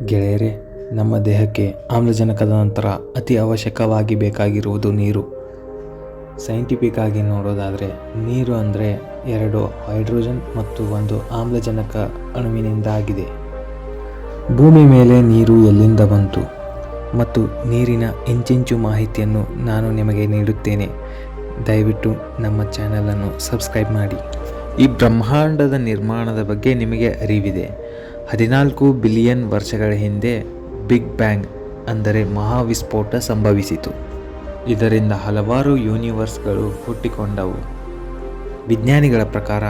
ಗೆಳೆಯರೇ, ನಮ್ಮ ದೇಹಕ್ಕೆ ಆಮ್ಲಜನಕದ ನಂತರ ಅತಿ ಅವಶ್ಯಕವಾಗಿ ಬೇಕಾಗಿರುವುದು ನೀರು. ಸೈಂಟಿಫಿಕ್ ಆಗಿ ನೋಡೋದಾದರೆ ನೀರು ಅಂದರೆ 2 ಹೈಡ್ರೋಜನ್ ಮತ್ತು 1 ಆಮ್ಲಜನಕ ಅಣುವಿನಿಂದ ಆಗಿದೆ. ಭೂಮಿ ಮೇಲೆ ನೀರು ಎಲ್ಲಿಂದ ಬಂತು ಮತ್ತು ನೀರಿನ ಇಂಚಿಂಚು ಮಾಹಿತಿಯನ್ನು ನಾನು ನಿಮಗೆ ನೀಡುತ್ತೇನೆ. ದಯವಿಟ್ಟು ನಮ್ಮ ಚಾನಲನ್ನು ಸಬ್ಸ್ಕ್ರೈಬ್ ಮಾಡಿ. ಈ ಬ್ರಹ್ಮಾಂಡದ ನಿರ್ಮಾಣದ ಬಗ್ಗೆ ನಿಮಗೆ ಅರಿವಿದೆ. 14 ಬಿಲಿಯನ್ ವರ್ಷಗಳ ಹಿಂದೆ ಬಿಗ್ ಬ್ಯಾಂಗ್ ಅಂದರೆ ಮಹಾವಿಸ್ಫೋಟ ಸಂಭವಿಸಿತು. ಇದರಿಂದ ಹಲವಾರು ಯೂನಿವರ್ಸ್ಗಳು ಹುಟ್ಟಿಕೊಂಡವು. ವಿಜ್ಞಾನಿಗಳ ಪ್ರಕಾರ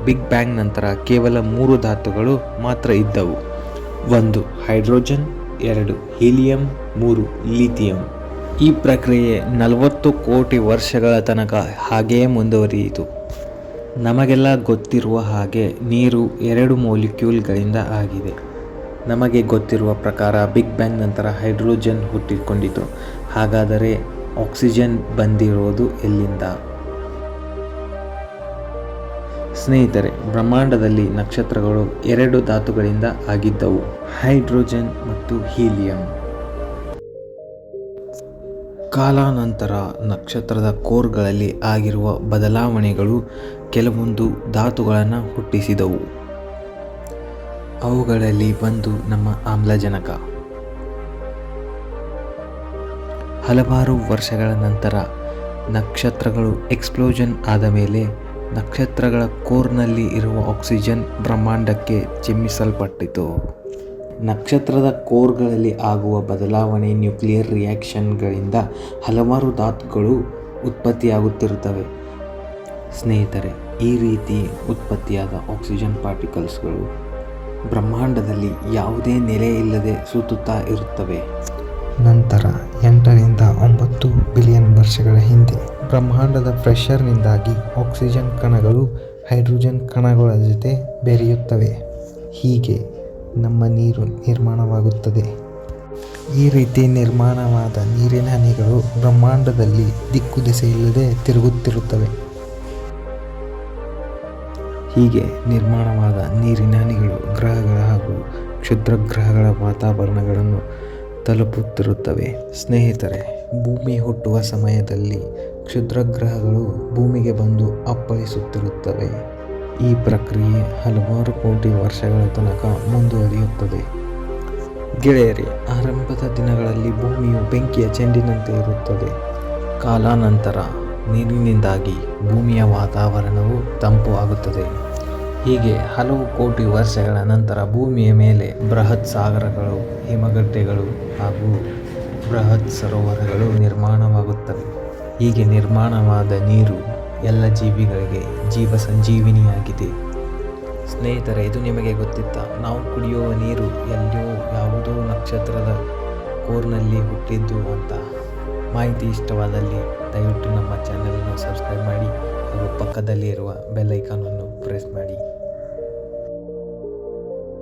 ಬಿಗ್ ಬ್ಯಾಂಗ್ ನಂತರ ಕೇವಲ 3 ಧಾತುಗಳು ಮಾತ್ರ ಇದ್ದವು. 1 ಹೈಡ್ರೋಜನ್, 2 ಹೀಲಿಯಂ, 3 ಲಿಥಿಯಂ. ಈ ಪ್ರಕ್ರಿಯೆ 40 ಕೋಟಿ ವರ್ಷಗಳ ತನಕ ಹಾಗೆಯೇ ಮುಂದುವರಿಯಿತು. ನಮಗೆಲ್ಲ ಗೊತ್ತಿರುವ ಹಾಗೆ ನೀರು 2 ಮಾಲಿಕ್ಯೂಲ್ಗಳಿಂದ ಆಗಿದೆ. ನಮಗೆ ಗೊತ್ತಿರುವ ಪ್ರಕಾರ ಬಿಗ್ ಬ್ಯಾಂಗ್ ನಂತರ ಹೈಡ್ರೋಜನ್ ಹುಟ್ಟಿಕೊಂಡಿತು. ಹಾಗಾದರೆ ಆಕ್ಸಿಜನ್ ಬಂದಿರೋದು ಎಲ್ಲಿಂದ? ಸ್ನೇಹಿತರೆ, ಬ್ರಹ್ಮಾಂಡದಲ್ಲಿ ನಕ್ಷತ್ರಗಳು 2 ಧಾತುಗಳಿಂದ ಆಗಿದ್ದವು, ಹೈಡ್ರೋಜನ್ ಮತ್ತು ಹೀಲಿಯಂ. ಕಾಲಾನಂತರ ನಕ್ಷತ್ರದ ಕೋರ್ಗಳಲ್ಲಿ ಆಗಿರುವ ಬದಲಾವಣೆಗಳು ಕೆಲವೊಂದು ಧಾತುಗಳನ್ನು ಹುಟ್ಟಿಸಿದವು. ಅವುಗಳಲ್ಲಿ ಒಂದು ನಮ್ಮ ಆಮ್ಲಜನಕ. ಹಲವಾರು ವರ್ಷಗಳ ನಂತರ ನಕ್ಷತ್ರಗಳು ಎಕ್ಸ್ಪ್ಲೋಷನ್ ಆದ ಮೇಲೆ ನಕ್ಷತ್ರಗಳ ಕೋರ್ನಲ್ಲಿ ಇರುವ ಆಕ್ಸಿಜನ್ ಬ್ರಹ್ಮಾಂಡಕ್ಕೆ ಚಿಮ್ಮಿಸಲ್ಪಟ್ಟಿತು. ನಕ್ಷತ್ರದ ಕೋರ್ಗಳಲ್ಲಿ ಆಗುವ ಬದಲಾವಣೆ ನ್ಯೂಕ್ಲಿಯರ್ ರಿಯಾಕ್ಷನ್ಗಳಿಂದ ಹಲವಾರು ಧಾತುಗಳು ಉತ್ಪತ್ತಿಯಾಗುತ್ತಿರುತ್ತವೆ. ಸ್ನೇಹಿತರೆ, ಈ ರೀತಿ ಉತ್ಪತ್ತಿಯಾದ ಆಕ್ಸಿಜನ್ ಪಾರ್ಟಿಕಲ್ಸ್ಗಳು ಬ್ರಹ್ಮಾಂಡದಲ್ಲಿ ಯಾವುದೇ ನೆಲೆ ಇಲ್ಲದೆ ಸುತ್ತುತ್ತಾ ಇರುತ್ತವೆ. ನಂತರ 8 ರಿಂದ 9 ಬಿಲಿಯನ್ ವರ್ಷಗಳ ಹಿಂದೆ ಬ್ರಹ್ಮಾಂಡದ ಪ್ರೆಷರ್ನಿಂದಾಗಿ ಆಕ್ಸಿಜನ್ ಕಣಗಳು ಹೈಡ್ರೋಜನ್ ಕಣಗಳ ಜೊತೆ ಬೆರೆಯುತ್ತವೆ. ಹೀಗೆ ನಮ್ಮ ನೀರು ನಿರ್ಮಾಣವಾಗುತ್ತದೆ. ಈ ರೀತಿ ನಿರ್ಮಾಣವಾದ ನೀರಿನ ಹನಿಗಳು ಬ್ರಹ್ಮಾಂಡದಲ್ಲಿ ದಿಕ್ಕು ದಿಸೆಯಿಲ್ಲದೆ ತಿರುಗುತ್ತಿರುತ್ತವೆ. ಹೀಗೆ ನಿರ್ಮಾಣವಾದ ನೀರಿನ ಹನಿಗಳು ಗ್ರಹಗಳ ಹಾಗೂ ಕ್ಷುದ್ರ ಗ್ರಹಗಳ ವಾತಾವರಣಗಳನ್ನು ತಲುಪುತ್ತಿರುತ್ತವೆ. ಸ್ನೇಹಿತರೆ, ಭೂಮಿ ಹುಟ್ಟುವ ಸಮಯದಲ್ಲಿ ಕ್ಷುದ್ರ ಗ್ರಹಗಳು ಭೂಮಿಗೆ ಬಂದು ಅಪ್ಪಳಿಸುತ್ತಿರುತ್ತವೆ. ಈ ಪ್ರಕ್ರಿಯೆ ಹಲವಾರು ಕೋಟಿ ವರ್ಷಗಳ ತನಕ ಮುಂದುವರಿಯುತ್ತದೆ. ಗೆಳೆಯರೇ, ಆರಂಭದ ದಿನಗಳಲ್ಲಿ ಭೂಮಿಯು ಬೆಂಕಿಯ ಚೆಂಡಿನಂತೆ ಇರುತ್ತದೆ. ಕಾಲಾನಂತರ ನೀರಿನಿಂದಾಗಿ ಭೂಮಿಯ ವಾತಾವರಣವು ತಂಪು ಆಗುತ್ತದೆ. ಹೀಗೆ ಹಲವು ಕೋಟಿ ವರ್ಷಗಳ ನಂತರ ಭೂಮಿಯ ಮೇಲೆ ಬೃಹತ್ ಸಾಗರಗಳು, ಹಿಮಗಡ್ಡೆಗಳು ಹಾಗೂ ಬೃಹತ್ ಸರೋವರಗಳು ನಿರ್ಮಾಣವಾಗುತ್ತವೆ. ಹೀಗೆ ನಿರ್ಮಾಣವಾದ ನೀರು ಎಲ್ಲ ಜೀವಿಗಳಿಗೆ ಜೀವ ಸಂಜೀವಿನಿಯಾಗಿದೆ. ಸ್ನೇಹಿತರೆ, ಇದು ನಿಮಗೆ ಗೊತ್ತಿತ್ತಾ? ನಾವು ಕುಡಿಯುವ ನೀರು ಎಲ್ಲೋ ಯಾವುದೋ ನಕ್ಷತ್ರದ ಕೋರ್ನಲ್ಲಿ ಹುಟ್ಟಿದ್ದು ಅಂತ. ಮಾಹಿತಿ ಇಷ್ಟವಾದಲ್ಲಿ ದಯವಿಟ್ಟು ನಮ್ಮ ಚಾನಲನ್ನು ಸಬ್ಸ್ಕ್ರೈಬ್ ಮಾಡಿ ಹಾಗೂ ಪಕ್ಕದಲ್ಲಿ ಇರುವ ಬೆಲ್ ಐಕಾನನ್ನು ಪ್ರೆಸ್ ಮಾಡಿ.